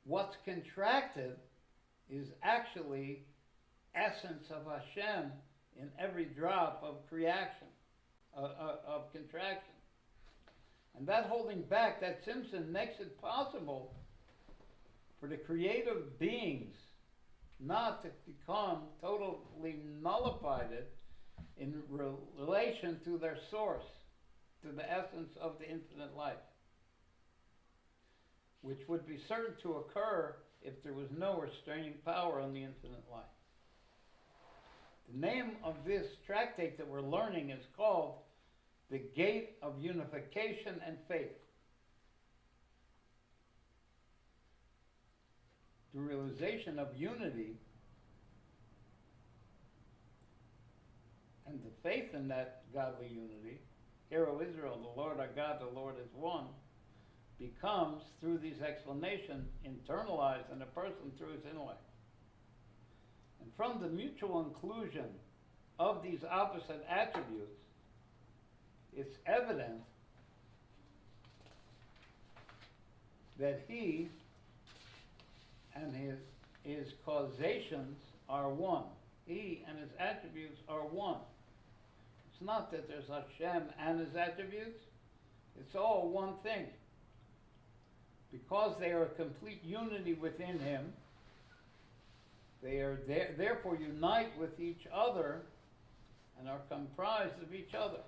what's contracted is actually essence of Hashem in every drop of creation, of contraction. And that holding back, that Simpson, makes it possible for the creative beings not to become totally nullified in relation to their source, to the essence of the infinite life, which would be certain to occur if there was no restraining power on the infinite life. The name of this tractate that we're learning is called The Gate of Unification and Faith. The realization of unity and the faith in that godly unity, Hear, O Israel, the Lord our God, the Lord is one, becomes, through these explanations, internalized in a person through his intellect. And from the mutual inclusion of these opposite attributes, it's evident that he and his causations are one. He and his attributes are one. It's not that there's Hashem and his attributes. It's all one thing. Because they are a complete unity within him, they are therefore unite with each other and are comprised of each other.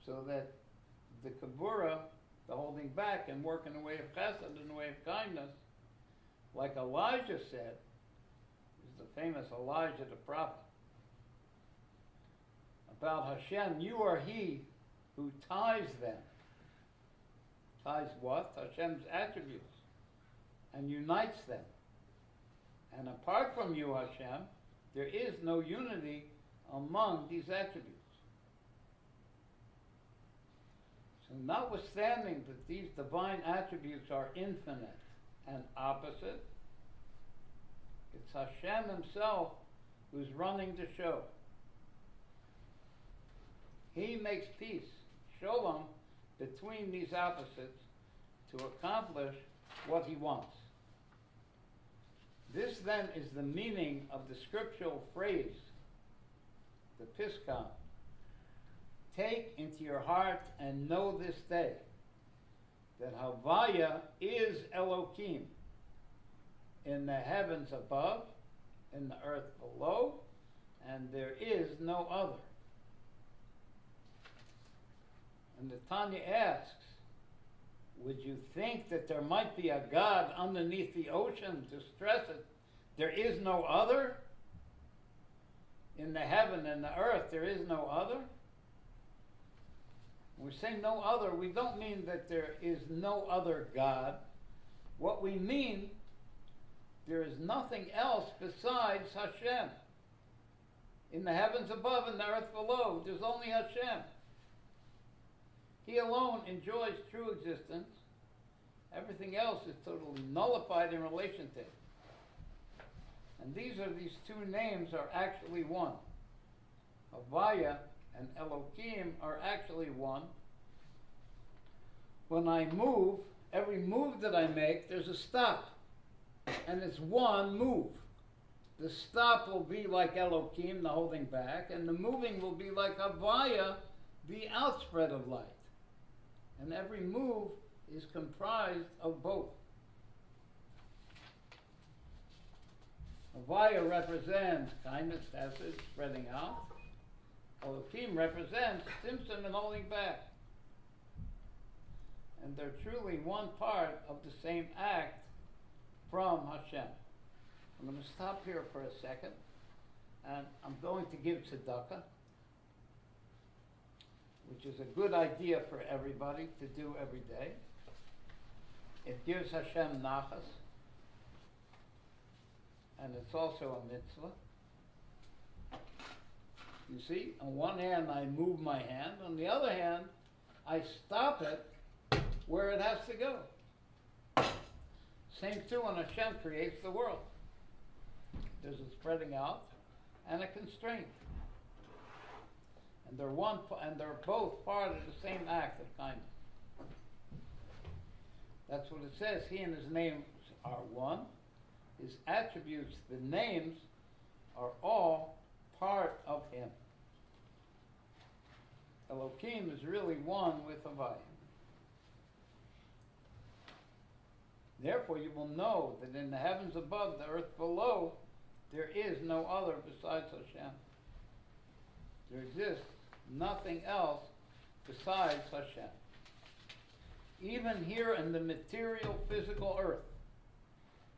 So that the Kabura, the holding back and work in the way of chesed, in the way of kindness, like Elijah said, is the famous Elijah the prophet, about Hashem, you are he who ties them. Ties what? Hashem's attributes, and unites them. And apart from you, Hashem, there is no unity among these attributes. So notwithstanding that these divine attributes are infinite and opposite, it's Hashem himself who's running the show. He makes peace, shalom, between these opposites to accomplish what he wants. This then is the meaning of the scriptural phrase, the Piskon. Take into your heart and know this day that Havaya is Elokim in the heavens above, in the earth below, and there is no other. And the Tanya asks, would you think that there might be a God underneath the ocean to stress it? There is no other? In the heaven and the earth, there is no other? When we say no other, we don't mean that there is no other God. What we mean, there is nothing else besides Hashem. In the heavens above and the earth below, there's only Hashem. He alone enjoys true existence. Everything else is totally nullified in relation to him. And these two names are actually one. Havaya and Elokim are actually one. When I move, every move that I make, there's a stop. And it's one move. The stop will be like Elokim, the holding back, and the moving will be like Havaya, the outspread of light. And every move is comprised of both. Havaya represents kindness, chesed, spreading out. Elokim represents tzimtzum and holding back. And they're truly one part of the same act from Hashem. I'm going to stop here for a second, and I'm going to give tzedakah, which is a good idea for everybody to do every day. It gives Hashem nachas, and it's also a mitzvah. You see, on one hand I move my hand, on the other hand I stop it where it has to go. Same too when Hashem creates the world. There's a spreading out and a constraint. And they're both part of the same act of kindness. That's what it says. He and his names are one. His attributes, the names, are all part of him. Elohim is really one with Havai. Therefore you will know that in the heavens above, the earth below, there is no other besides Hashem. There exists nothing else besides Hashem. Even here in the material physical earth,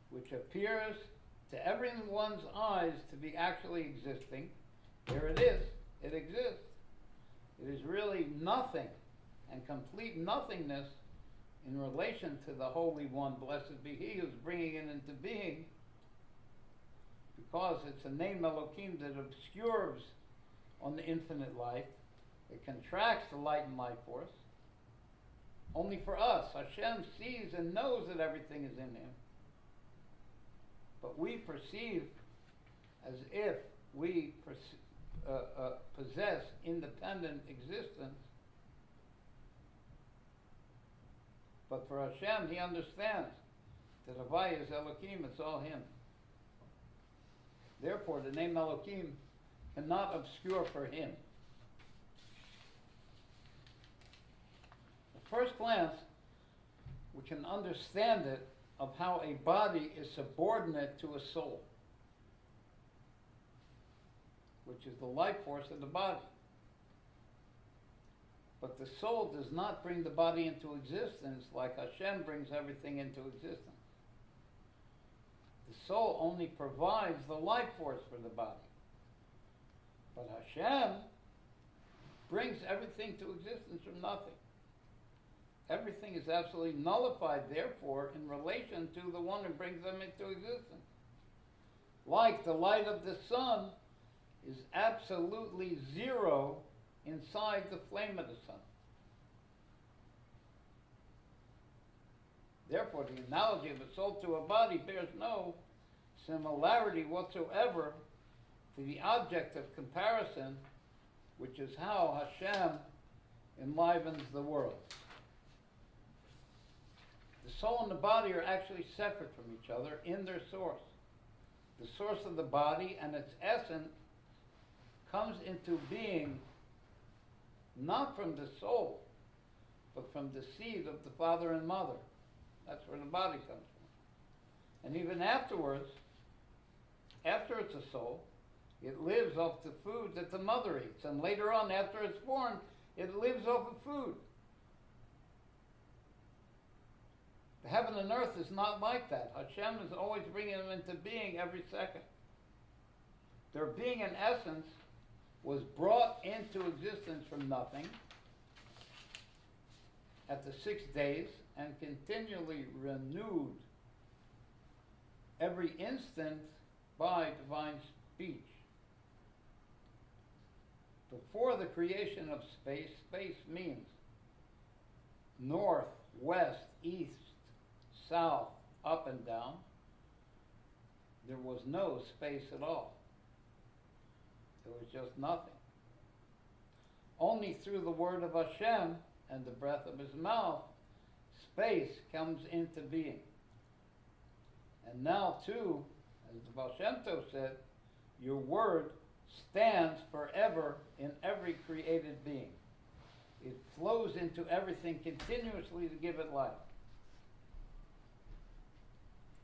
which appears to everyone's eyes to be actually existing, there it is, it exists. It is really nothing and complete nothingness in relation to the Holy One, blessed be He, who's bringing it into being, because it's a name Elohim that obscures on the infinite light. It contracts the light and life force. Only for us, Hashem sees and knows that everything is in Him. But we perceive as if we possess independent existence. But for Hashem, He understands that Havai is Elohim, it's all Him. Therefore, the name Elohim cannot obscure for Him. At first glance, we can understand it of how a body is subordinate to a soul, which is the life force of the body. But the soul does not bring the body into existence like Hashem brings everything into existence. The soul only provides the life force for the body. But Hashem brings everything to existence from nothing. Everything is absolutely nullified, therefore, in relation to the one who brings them into existence. Like the light of the sun is absolutely zero inside the flame of the sun. Therefore, the analogy of a soul to a body bears no similarity whatsoever to the object of comparison, which is how Hashem enlivens the world. The soul and the body are actually separate from each other in their source. The source of the body and its essence comes into being not from the soul, but from the seed of the father and mother. That's where the body comes from. And even afterwards, after it's a soul, it lives off the food that the mother eats. And later on, after it's born, it lives off of food. The heaven and earth is not like that. Hashem is always bringing them into being every second. Their being and essence was brought into existence from nothing at the 6 days and continually renewed every instant by divine speech. Before the creation of space, space means north, west, east, south, up and down. There was no space at all. It was just nothing. Only through the word of Hashem and the breath of His mouth, space comes into being. And now too, as the Baal Shem Tov said, your word stands forever in every created being. It flows into everything continuously to give it life.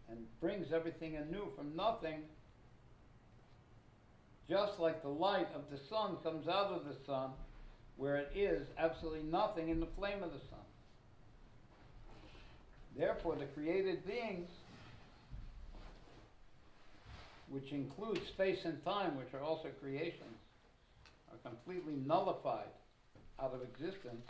And brings everything anew from nothing, just like the light of the sun comes out of the sun, where it is absolutely nothing in the flame of the sun. Therefore, the created beings, which include space and time, which are also creations, are completely nullified out of existence.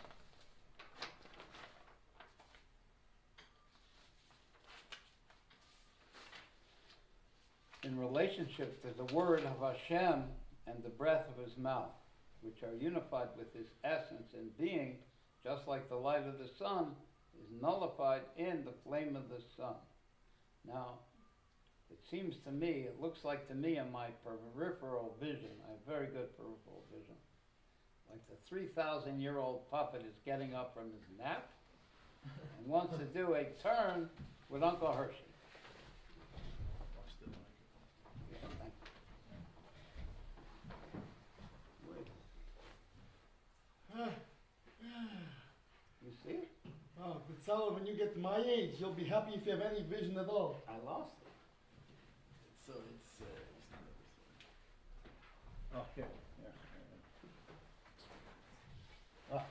In relationship to the word of Hashem and the breath of His mouth, which are unified with His essence and being, just like the light of the sun is nullified in the flame of the sun. Now, it seems to me, it looks like to me in my peripheral vision, I have very good peripheral vision, like the 3,000-year-old puppet is getting up from his nap, and wants to do a turn with Uncle Hershey. Yeah, thank you. Wait. You see it? Oh, B'Tzalel, when you get my age, you'll be happy if you have any vision at all. I lost it. It's Oh, here. Ah.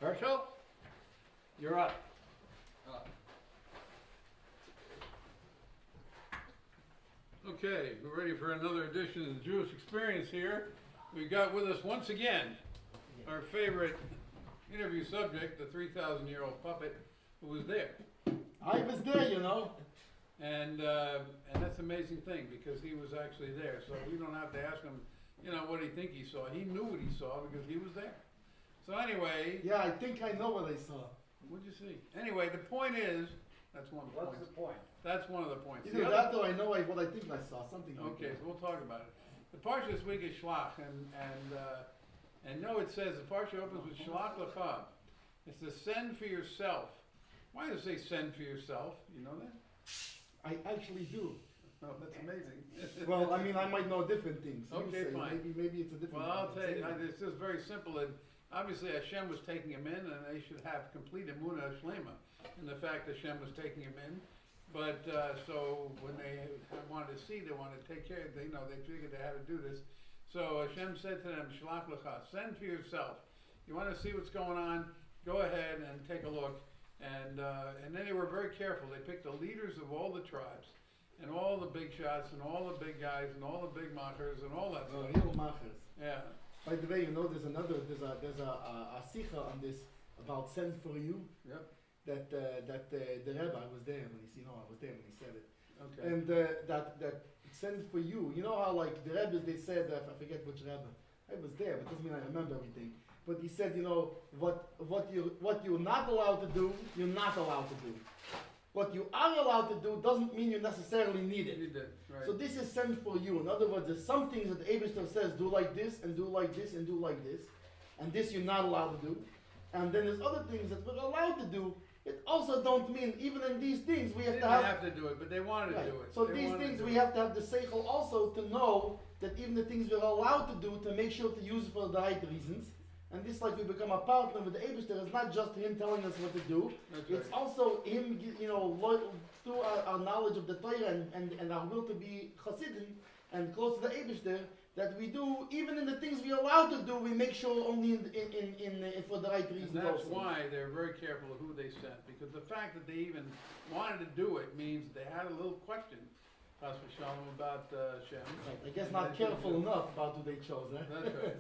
Herschel, you're up. Okay, we're ready for another edition of the Jewish Experience here. We got with us once again our favorite interview subject, the 3,000-year-old puppet who was there. I was there, you know. And that's an amazing thing because he was actually there. So we don't have to ask him, what he think he saw. He knew what he saw because he was there. So anyway. Yeah, I think I know what I saw. What'd you see? Anyway, the point is, that's one of the points. What's the point? That's one of the points. Either that or I know what I think I saw, something like Okay, that. so we'll talk about it. The parsha this week is Shelach, and no, it says the parsha opens with Shelach Lecha. It's to send for yourself. Why does it say send for yourself? You know that? I actually do. Oh, that's amazing. Well, I mean, I might know different things. You Okay, say, fine. Maybe it's a different. Well, I'll tell you, it's just very simple. And obviously, Hashem was taking him in, and they should have complete emunah shlema in the fact that Hashem was taking him in. But so when they wanted to see, they wanted to take care. They figured they had to do this. So Hashem said to them, "Shelach lecha, send for yourself. You want to see what's going on? Go ahead and take a look." And then they were very careful. They picked the leaders of all the tribes, and all the big shots, and all the big guys, and all the big machers, and all that stuff. Real machers. Yeah. By the way, there's a sikha on this about send for you. Yep. That the Rebbe, I was there when I was there when he said it. Okay. And that send for you. You know how like the Rebbe, they said, I forget which Rebbe. I was there, but doesn't mean I remember everything. But he said, what you're not allowed to do, you're not allowed to do. What you are allowed to do doesn't mean you necessarily need it. You did, right. So this is sent for you. In other words, there's some things that the Eibishter says, do like this, and do like this, and do like this. And this you're not allowed to do. And then there's other things that we're allowed to do. It also don't mean, even in these things, we have They to didn't have... have to do it, but they wanted Right. to do it. So They these wanted things to we do it. have to have the seichel also to know that even the things we're allowed to do, to make sure to use it for the right reasons. And this, like we become a partner with the Eibishter, is not just him telling us what to do. That's It's right. also him, through our knowledge of the Torah and our will to be Chassidim and close to the Eibishter, that we do, even in the things we're allowed to do, we make sure only for the right reasons And that's also. why they're very careful of who they sent, because the fact that they even wanted to do it means they had a little question, Chas v'shalom, about Shem. Right. I guess And not they careful didn't do it. enough about who they chose, eh? That's right.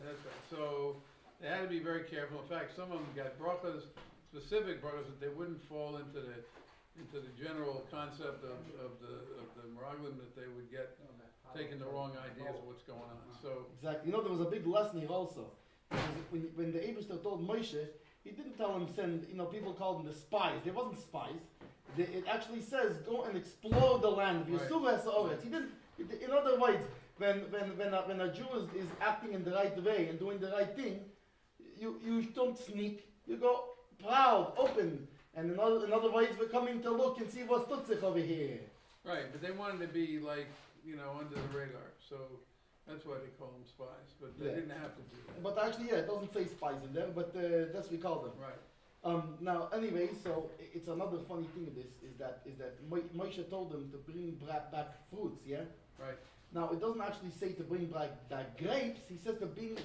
So they had to be very careful. In fact, some of them got brachas, specific brachas, that they wouldn't fall into the general concept of the meraglim, that they would get taking the wrong ideas of what's going on. So Exactly. There was a big lesson here also. Because when the Eibishter told Moshe, he didn't tell him send, people called them the spies. They wasn't spies. It actually says, go and explore the land. Right. He didn't, in other words, when a Jew is acting in the right way and doing the right thing, you don't sneak. You go proud, open. And in other words, we're coming to look and see what's tutzich over here. right, but they wanted to be like, under the radar. So that's why they call them spies. But they Yeah. didn't have to do that. But actually, it doesn't say spies in there, but that's what we call them. Right. Now, anyway, so it's another funny thing of this is that Moshe told them to bring back fruits, yeah? Right. Now, it doesn't actually say to bring back grapes, he says to bring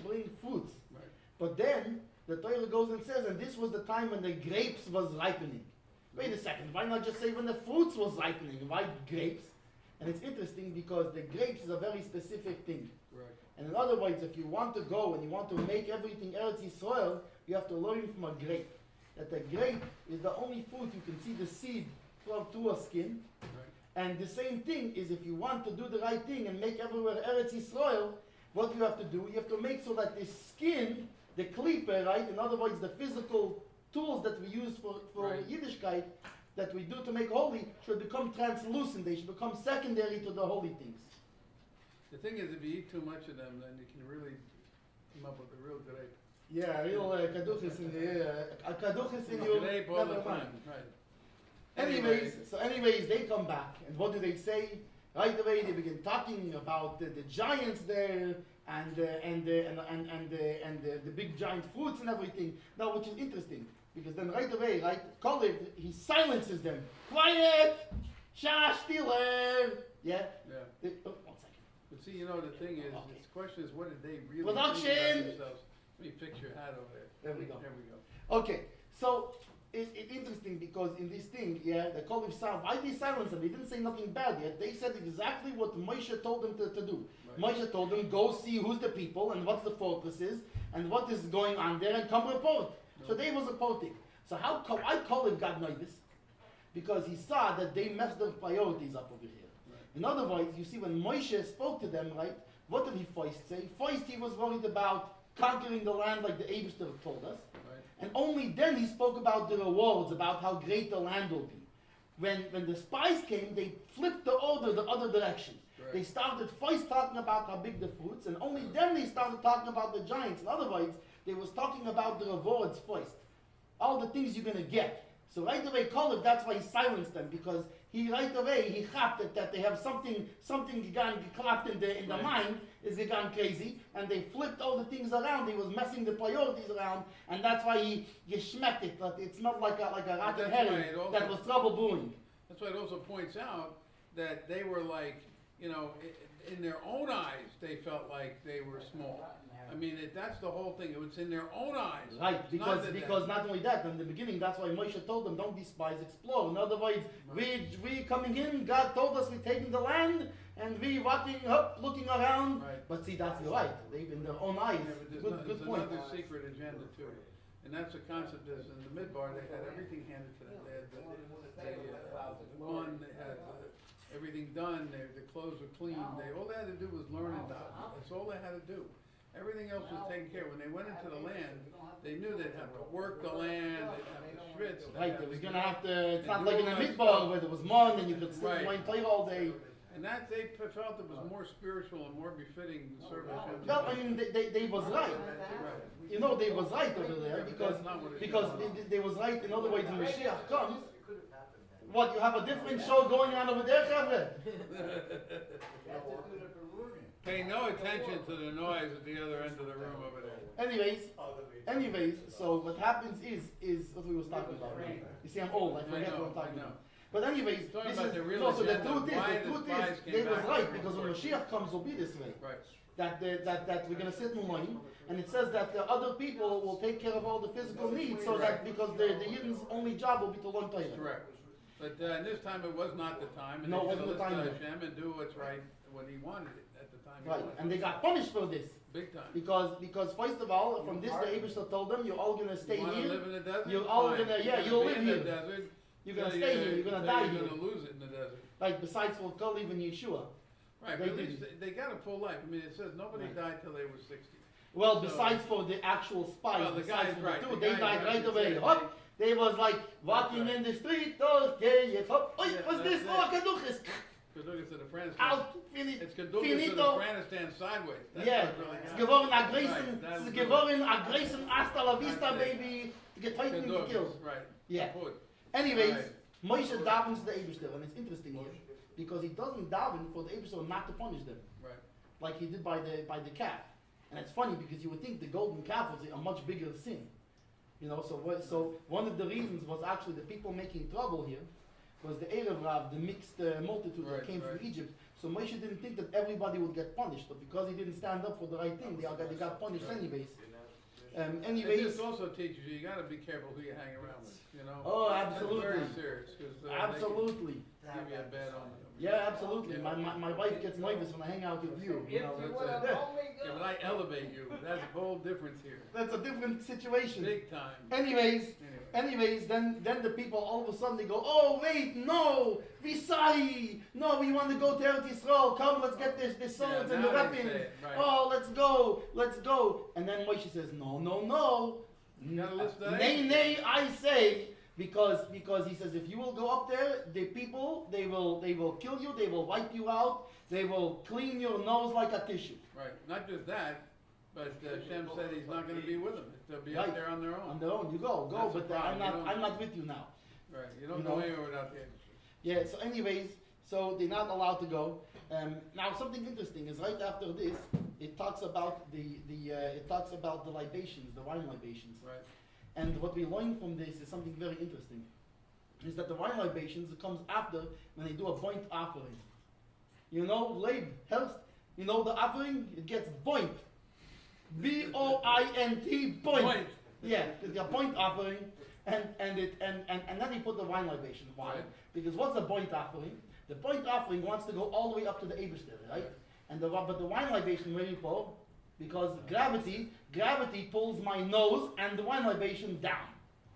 fruits. Right. But then, the Torah goes and says, and this was the time when the grapes was ripening. Wait a second, why not just say when the fruits was ripening? Why grapes? And it's interesting because the grapes is a very specific thing. Correct. And in other words, if you want to go and you want to make everything Eretz Yisrael, you have to learn from a grape. That the grape is the only fruit you can see the seed from to a skin. Right. And the same thing is if you want to do the right thing and make everywhere Eretz Yisrael, what you have to do, you have to make so that the skin, the klippe, right? In other words, the physical tools that we use for Right. Yiddishkeit, that we do to make holy, should become translucent. They should become secondary to the holy things. The thing is, if you eat too much of them, then you can really come up with a real grape. Yeah, real kaduchis in Grape you. all the Never mind. time, right. Anyways, they come back, and what do they say? Right away, they begin talking about the giants there, and the big giant fruits and everything. Now, which is interesting, because then right away, right, Kalev, he silences them. Quiet! Shah Stiller! Yeah? Yeah. 1 second. But see, you know, the thing is, Okay. the question is, what did they really Production! think about themselves? Let me fix your hat over there. There we go. There we go. Okay, so it's interesting because in this thing, yeah, the Kalev sound, why they silence them? They didn't say nothing bad yet. They said exactly what Moshe told them to do. Right. Moshe told them, go see who's the people and what the focus is and what is going on there and come report. So they was reporting. So why Kalev got nervous? Because he saw that they messed their priorities up over here. Right. In other words, you see when Moshe spoke to them, right, what did he first say? First he was worried about conquering the land like the Eibishter told us. Right. And only then he spoke about the rewards, about how great the land will be. When the spies came, they flipped the order the other direction. Right. They started first talking about how big the fruits, and only then they started talking about the giants. In other words, they was talking about the rewards first. All the things you're going to get. So right away, Kalev, that's why he silenced them, because he right away, he chapped it that they have something gone clapped in the Right. mind, is gone crazy, and they flipped all the things around. He was messing the priorities around, and that's why he schmecked it. But it's not like a rotten That's why herring it also- that was trouble brewing. That's why it also points out that they were like, you know, in their own eyes, they felt like they were small. I mean, that's the whole thing. It was in their own eyes. Right, It's not because not only that, in the beginning, that's why Moshe told them, don't despise, explore. In other words, we coming in, God told us we're taking the land, and we walking up, looking around. Right. But see, that's right. They in their own eyes. Yeah, but there's, Good there's point. another secret agenda to it. And that's the concept is in the Midbar, they had everything handed to them. They had the one, they had everything done, the clothes were clean. All they had to do was learn and daven. That's all they had to do. Everything else was taken care of. When they went into the land, they knew they'd have to work the land, they'd have to schwitz. they'd Right, have there was to gonna get- have to, it's and not do like in all a that midbar stuff. where there was mon and you could sit Right. and play all day. And that they felt it was more spiritual and more befitting the service. Well, I mean, they was right. Right. You know, they was right over there Yeah, but because that's not what it because is. they was right. In other words, when Moshiach comes, what, you have a different show going on over there, Chavre? Pay no attention to the noise at the other end of the room over there. Anyways, so what happens is what we was talking about. Right? You see, I'm old. I forget what I'm talking about. But anyways, Talking this about is the real no. So the agenda, truth why the is, spies came they was back. right because when Moshiach comes, will be this way. Right. That we're gonna sit in line, and it says that the other people will take care of all the physical needs, so that because the Yidden's only job will be to learn Torah. Correct. But this time it was not the time, and No, it they wasn't should the time listen to yet. Hashem and do what's right when he wanted it at the time. he Right, wanted and they it. got punished for this Big time. because first of all, from this the Abishah told them, you're all gonna stay You wanna here. live in the desert? You're all Fine. gonna- yeah, You're you'll be live in the here. desert. You're gonna till stay here. You're gonna till die You're here. gonna lose it in the desert. Right, besides for Kalev and Yeshua. Right, They but at least didn't. they got a full life. I mean, it says nobody Right. died till they were 60. Well, So- besides for the actual spies, Well, the besides guys, for right, the the two, they guys, died right, right away. they- Hop, they was like walking right. in the street. Okay, yes, hop. Oi, Yeah, what's that's this? it. Oh, kaduchis. Because look, it's an Afghanistan. Out, fini- It's Kedukas in finito. Afghanistan sideways. That's Yeah, what really it's happened. geworden a Right, Grayson, that it's was geworden a Grayson hasta la vista, That's it. baby. To get tightened and Kedukas, killed. right. Yeah. Kaput. Anyways, Right. Moshe davens the Eibishter, and it's interesting here because he doesn't daven for the Eibishter not to punish them, Right. like he did by the calf. And it's funny because you would think the golden calf was a much bigger sin, you know. So one of the reasons was actually the people making trouble here was the Erev Rav, the mixed multitude that Right, came right. from Egypt. So Moshe didn't think that everybody would get punished, but because he didn't stand up for the right thing, they got punished anyways. And Anyways, this also teaches you got to be careful who you hang around with. You know. Oh, That's absolutely. very serious because absolutely. they can give you a bad omen. Yeah, absolutely. Yeah. My wife gets nervous when I hang out with you. You know, If you that's, would have only Yeah, but I elevate you. That's a whole difference here. that's a different situation. Big time. Anyways, Anyway. then the people all of a sudden they go, oh wait, no, we sorry, no, we want to go to Eretz Yisrael. Come, let's get this swords Yeah, and the now they weapons. say it, right. Oh, let's go. And then Moshe says, no. You gotta listen to that. Nay, I say, because he says if you will go up there, the people they will kill you, they will wipe you out, they will clean your nose like a tissue. Right, not just that, but Shem said he's not gonna be with them, they'll be Right. up there on their own. On their own, you go, That's the but I'm problem, not with you now. Right, you don't You go know? anywhere without the Eibishter. Yeah. So, anyways, so they're not allowed to go. Now, something interesting is right after this, it talks about the libations, the wine libations. Right, And what we learn from this is something very interesting. Is that the wine libations it comes after when they do a point offering. You know, Leib, Helst, you know the offering, it gets point. B-O-I-N-T, point. Point. Yeah, it's a point offering, and then he put the wine libation. Why? Right. Because what's the point offering? The point offering wants to go all the way up to the Eibishter, right? But the wine libation, where you pull? Because gravity pulls my nose and the wine libation down.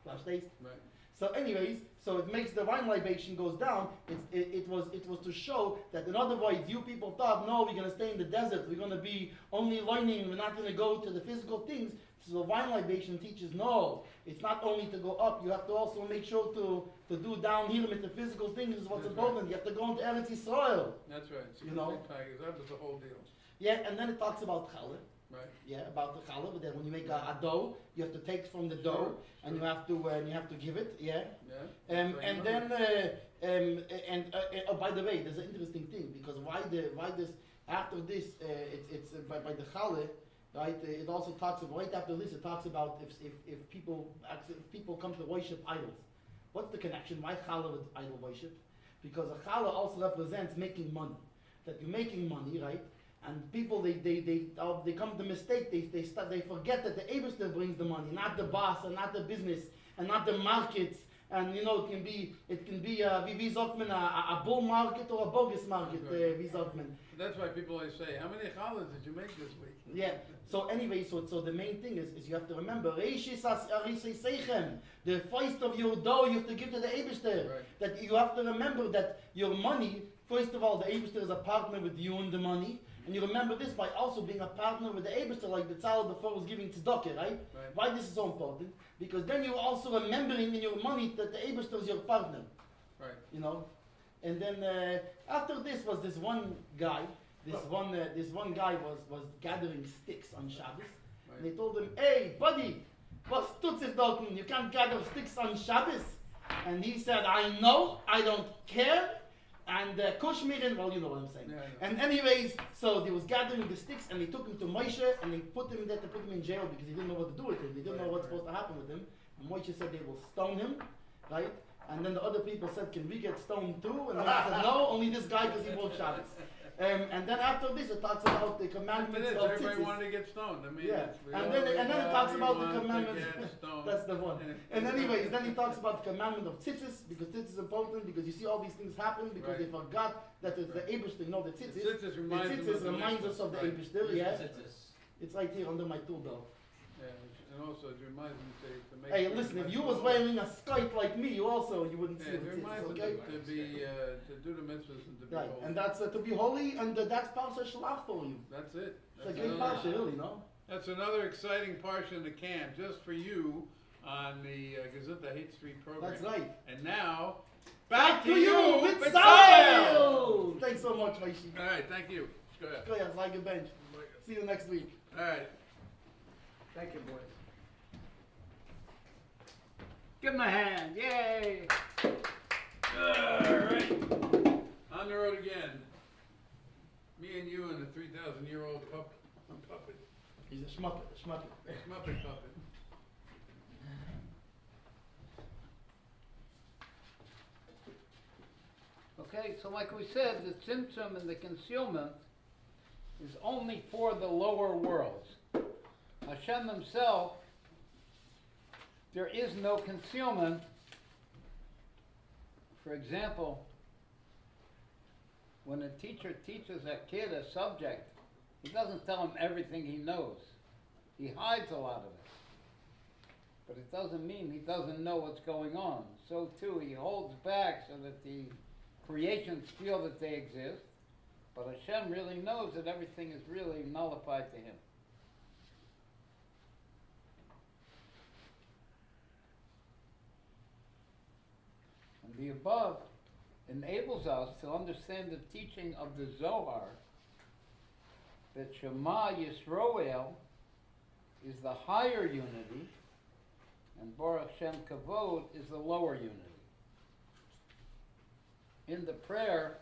Verstehst? right. So anyways, so it makes the wine libation goes down. It was to show that in other words, you people thought, no, we're going to stay in the desert. We're going to be only learning. We're not going to go to the physical things. So the wine libation teaches, no, it's not only to go up. You have to also make sure to do down here with the physical things is what's That's important. right. You have to go into Eretz Yisrael. That's right, it's a You know? complete package, that was the whole deal, Yeah, and then it talks about challah. right? Yeah, about the challah. But then when you make a dough, you have to take from the dough and you have to give it. Yeah. Yeah? And Right, then oh, by the way, there's an interesting thing because why this after this it's by the challah, right? It also talks about right after this. It talks about if people come to worship idols. What's the connection? Why challah with idol worship? Because a challah also represents making money. That you're making money, right? And people they come to mistake. They forget that the Eibishter brings the money, not the boss, and not the business, and not the markets. And you know, it can be wie sagt man, a bull market or a bogus market, wie sagt man. That's why people always say, how many challahs did you make this week? Yeah. So anyway, so the main thing is you have to remember, Reishis arisei seichem, the first of your dough you have to give to the Eibishter. Right. That you have to remember that your money, first of all, the Eibishter is a partner with you in the money. And you remember this by also being a partner with the Eibishter, like the Tzal before was giving tzedakah, right? Right. Why this is so important? Because then you're also remembering in your money that the Eibishter is your partner, Right. you know? And then after this was this one guy, this one guy was gathering sticks on Shabbos. Right. And they told him, hey, buddy, was tut sich dort? You can't gather sticks on Shabbos. And he said, I know, I don't care. And Kushmirin, well, you know what I'm saying. Yeah, I know. And anyways, so they was gathering the sticks and they took him to Moshe and they put him there to put him in jail because he didn't know what to do with him. They didn't know what's supposed to happen with him. And Moshe said they will stone him, right? And then the other people said, can we get stoned too? And Moshe said, no, only this guy because he broke Shabbos. And then after this, it talks about the It commandments is, of everybody tzitzis. wanted to get stoned, I mean, Yeah, it's, we and all- then it talks about the everybody wants to commandments. get stoned. That's the one. And anyways, then he talks about the commandment of tzitzis because tzitzis is important because you see all these things happen because Right. they forgot that it's the Eibishter. You know the tzitzis. The tzitzis reminds them of the reminds mitzvah. us of the Right. Eibishter. Yeah, Tzitzis. it's right here under my tool belt. Yeah, and also it reminds them to make. Hey, sure listen, if everybody you was knows. wearing a skirt like me, you wouldn't see Yeah, the it reminds tzitzis. them Okay. to be, to do the mitzvahs and to be Right, holy. and that's to be holy, and that's Parsha Shelach for you. That's it. It's a That's great another- Parsha, really, no? That's another exciting parsha in the can, just for you on the Gezintahait Street program. That's right. And now, back to you, you, Mitzvah! Mitzvah! Thanks so much, Maishi. All right, thank you. Go ahead. Go ahead, like a bench. See you next week. All right. Thank you, boys. Give him a hand, yay! All right. On the road again. Me and you and the 3,000-year-old puppet. He's a schmuppet, Muppet puppet. Okay, so like we said, the tzimtzum and the concealment is only for the lower worlds. Hashem himself, there is no concealment. For example, when a teacher teaches a kid a subject, he doesn't tell him everything he knows. He hides a lot of it. But it doesn't mean he doesn't know what's going on. So too, he holds back so that the creations feel that they exist, but Hashem really knows that everything is really nullified to him. above enables us to understand the teaching of the Zohar that Shema Yisroel is the higher unity and Baruch Shem Kavod is the lower unity. In the prayer,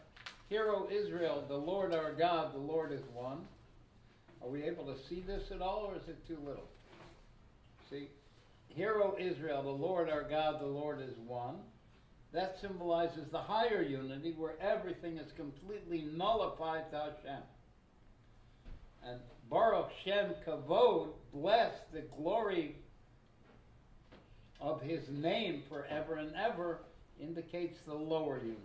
Hear, O Israel, the Lord our God, the Lord is one. Are we able to see this at all, or is it too little? See? Hear, O Israel, the Lord our God, the Lord is one. That symbolizes the higher unity where everything is completely nullified to Hashem. And Baruch Shem Kavod, bless the glory of his name forever and ever, indicates the lower unity.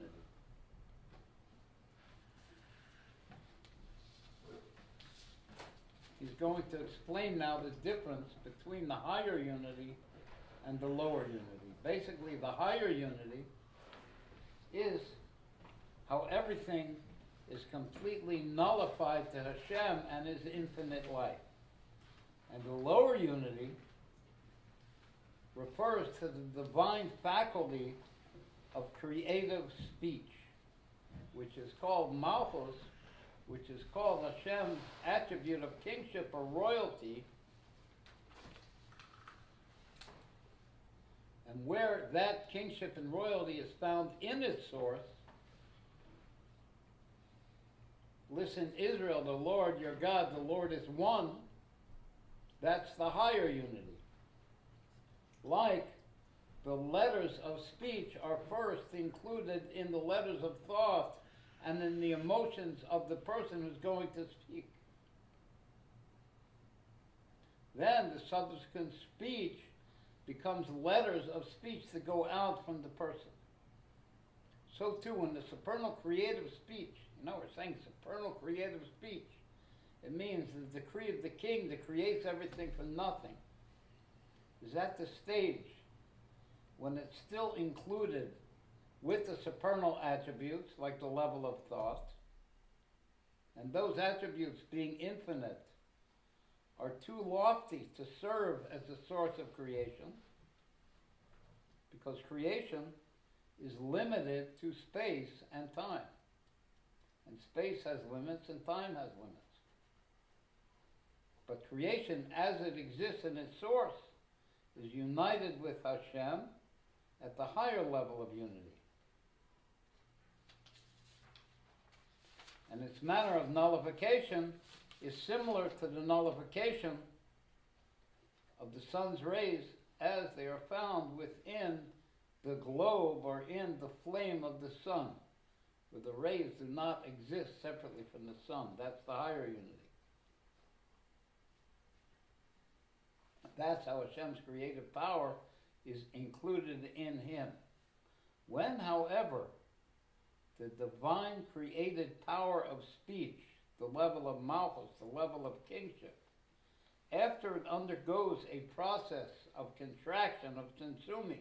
He's going to explain now the difference between the higher unity and the lower unity. Basically, the higher unity is how everything is completely nullified to Hashem and his infinite light. And the lower unity refers to the divine faculty of creative speech, which is called Malchus, which is called Hashem's attribute of kingship or royalty, and where that kingship and royalty is found in its source. Listen, Israel, the Lord your God, the Lord is one. That's the higher unity. Like the letters of speech are first included in the letters of thought and in the emotions of the person who's going to speak. Then the subsequent speech becomes letters of speech that go out from the person. So too in the supernal creative speech, we're saying supernal creative speech, it means the decree of the king that creates everything from nothing is at the stage when it's still included with the supernal attributes, like the level of thought, and those attributes being infinite are too lofty to serve as the source of creation, because creation is limited to space and time. And space has limits and time has limits. But creation, as it exists in its source, is united with Hashem at the higher level of unity. And its manner of nullification is similar to the nullification of the sun's rays as they are found within the globe or in the flame of the sun, where the rays do not exist separately from the sun. That's the higher unity. That's how Hashem's creative power is included in him. When, however, the divine created power of speech, the level of Malchus, the level of kingship, after it undergoes a process of contraction, of consuming,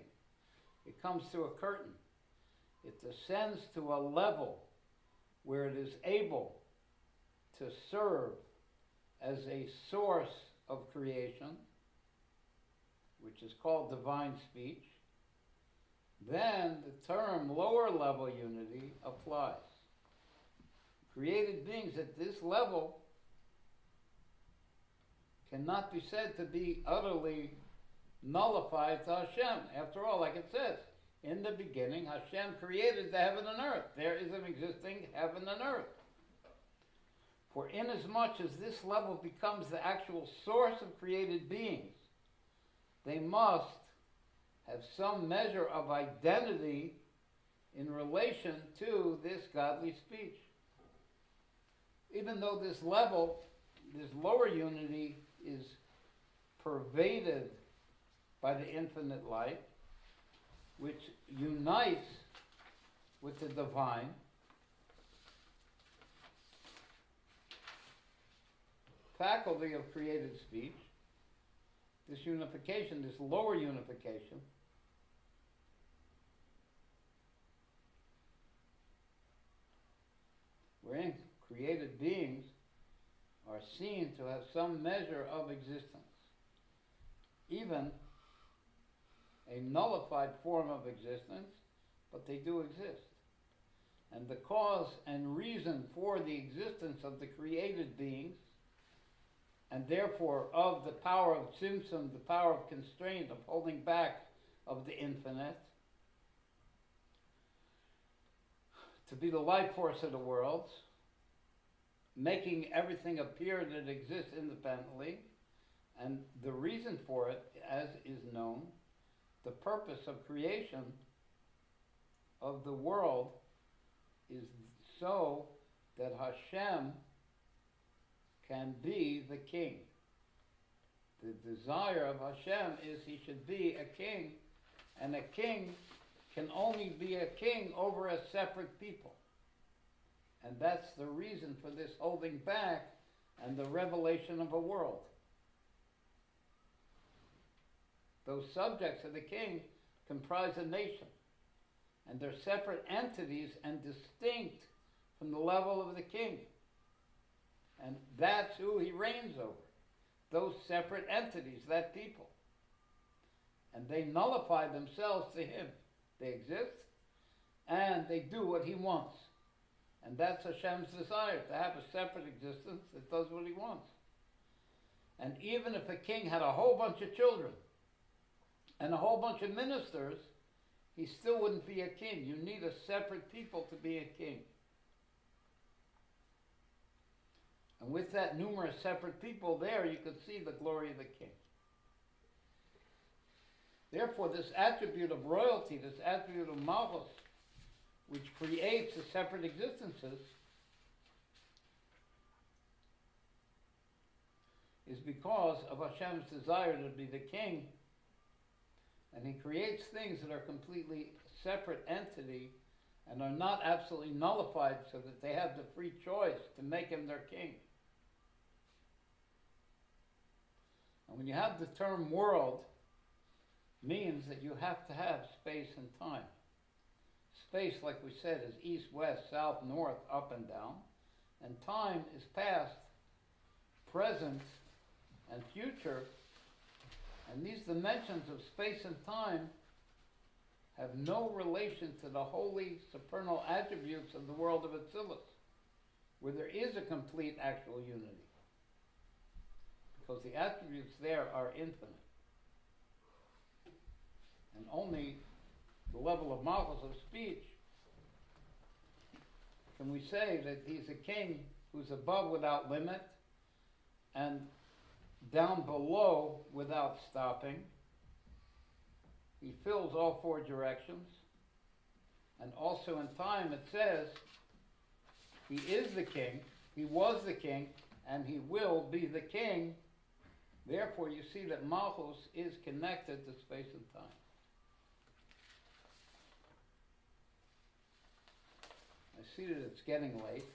it comes to a curtain. It descends to a level where it is able to serve as a source of creation, which is called divine speech. Then the term lower level unity applies. Created beings at this level cannot be said to be utterly nullified to Hashem. After all, like it says, in the beginning Hashem created the heaven and earth. There is an existing heaven and earth. For inasmuch as this level becomes the actual source of created beings, they must have some measure of identity in relation to this godly speech. Even though this level, this lower unity, is pervaded by the infinite light, which unites with the divine, faculty of created speech, this unification, this lower unification, wherein created beings are seen to have some measure of existence. Even a nullified form of existence but they do exist. And the cause and reason for the existence of the created beings, and therefore of the power of tzimtzum, the power of constraint, of holding back of the infinite, to be the life force of the worlds, making everything appear that it exists independently, and the reason for it, as is known, the purpose of creation of the world is so that Hashem can be the king. The desire of Hashem is he should be a king, and a king can only be a king over a separate people. And that's the reason for this holding back and the revelation of a world. Those subjects of the king comprise a nation, and they're separate entities and distinct from the level of the king. And that's who he reigns over, those separate entities, that people. And they nullify themselves to him. They exist, and they do what he wants. And that's Hashem's desire, to have a separate existence that does what he wants. And even if a king had a whole bunch of children and a whole bunch of ministers, he still wouldn't be a king. You need a separate people to be a king. And with that numerous separate people there, you could see the glory of the king. Therefore, this attribute of royalty, this attribute of malchus, which creates the separate existences, is because of Hashem's desire to be the king, and he creates things that are completely separate entity and are not absolutely nullified so that they have the free choice to make him their king. And when you have the term world, means that you have to have space and time. Space, like we said, is east, west, south, north, up and down. And time is past, present, and future. And these dimensions of space and time have no relation to the holy supernal attributes of the world of Atzilus, where there is a complete actual unity. Because the attributes there are infinite. And only the level of malchus of speech can we say that he's a king who's above without limit and down below without stopping. He fills all four directions. And also in time it says he is the king, he was the king, and he will be the king. Therefore you see that malchus is connected to space and time. I see that it's getting late.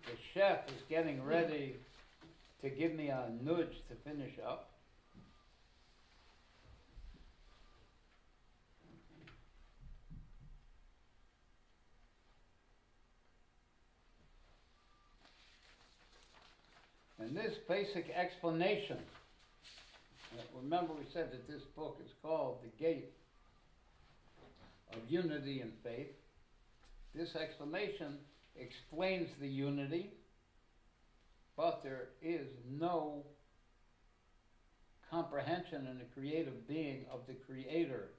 The chef is getting ready to give me a nudge to finish up. And this basic explanation, remember we said that this book is called The Gate of Unity and Faith. This explanation explains the unity, but there is no comprehension in the creative being of the Creator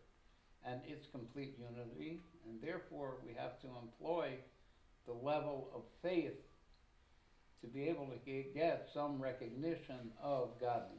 and its complete unity, and therefore we have to employ the level of faith to be able to get some recognition of godliness.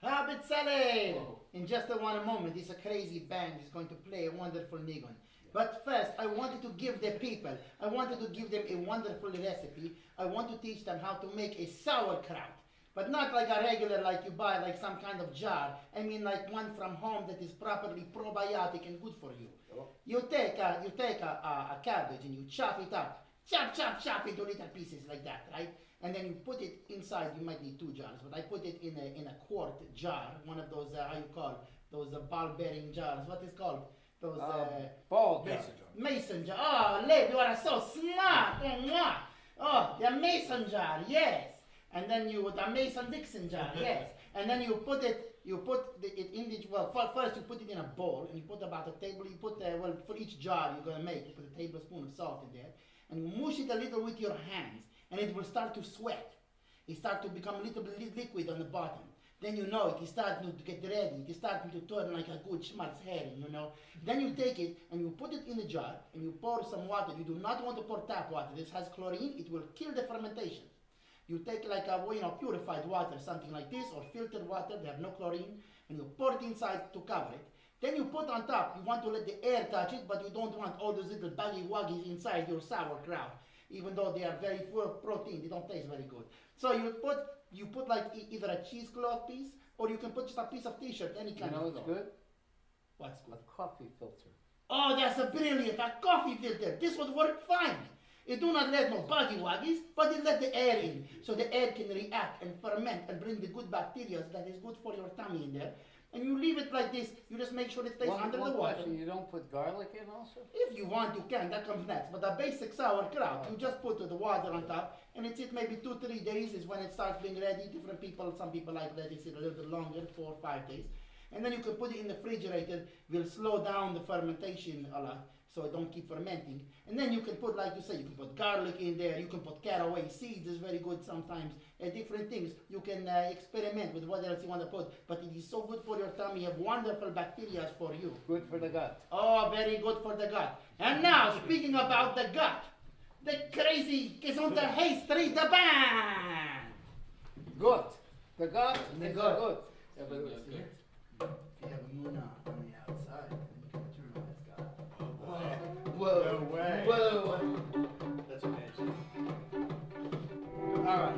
Hatzvi-Bais! In just one moment, it's a crazy band is going to play a wonderful nigun. But first, I wanted to give the people, I wanted to give them a wonderful recipe. I want to teach them how to make a sauerkraut. But not like a regular, like you buy, like some kind of jar. I mean like one from home that is properly probiotic and good for you. Oh. You take a cabbage and you chop it up. Chop into little pieces like that, right? And then you put it inside. You might need 2 jars, but I put it in a quart jar, one of those, how you call, those ball-bearing jars. What is called? Those ball Mason jar. jar. mason jar. Oh, Lev, you are so smart. Oh, the mason jar, yes. and then you with a Mason-Dixon jar, yes, and then you put it in the, well, first you put it in a bowl, and you put about a table, you put, well, for each jar you're gonna make, you put a tablespoon of salt in there, and you mush it a little with your hands, and it will start to sweat. It starts to become a little bit liquid on the bottom. Then you know it is starting to get ready. It is starting to turn like a good schmaltz herring, you know. Then you take it and you put it in a jar and you pour some water. You do not want to pour tap water. This has chlorine. It will kill the fermentation. You take like a, purified water, something like this, or filtered water. They have no chlorine, and you pour it inside to cover it. Then you put on top. You want to let the air touch it, but you don't want all those little buggy wuggies inside your sauerkraut. Even though they are very full of protein, they don't taste very good. So you put like either a cheesecloth piece, or you can put just a piece of t-shirt, any kind of cloth. Good? What's good? A coffee filter. Oh, that's a brilliant, a coffee filter. This would work fine. It do not let no buggy wuggies, but it let the air in, so the air can react and ferment and bring the good bacteria that is good for your tummy in there. And you leave it like this. You just make sure it stays under the water. Question, you don't put garlic in also? If you want, you can. That comes next. But the basic sauerkraut, you just put the water on top, and it's it maybe 2-3 days is when it starts being ready. Different people, some people like let it sit a little bit longer, 4 or 5 days. And then you can put it in the refrigerator. Will slow down the fermentation a lot, so it don't keep fermenting. And then you can put, like you say, you can put garlic in there. You can put caraway seeds. Is very good sometimes. Different things. You can experiment with what else you want to put. But it is so good for your tummy. You have wonderful bacteria for you. Good for the gut. Oh, very good for the gut. And now, speaking about the gut, the crazy Gezintahait street, the band. Good. The gut The is gut. good. If you have a moon on the outside, you can turn on this guy. Whoa. No way. Whoa. That's amazing. All right.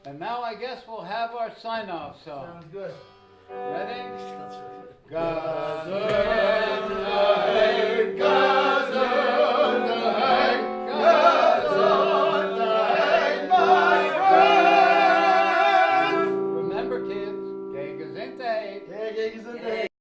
And now I guess we'll have our sign-off, so. Sounds good. Ready? That's right. God.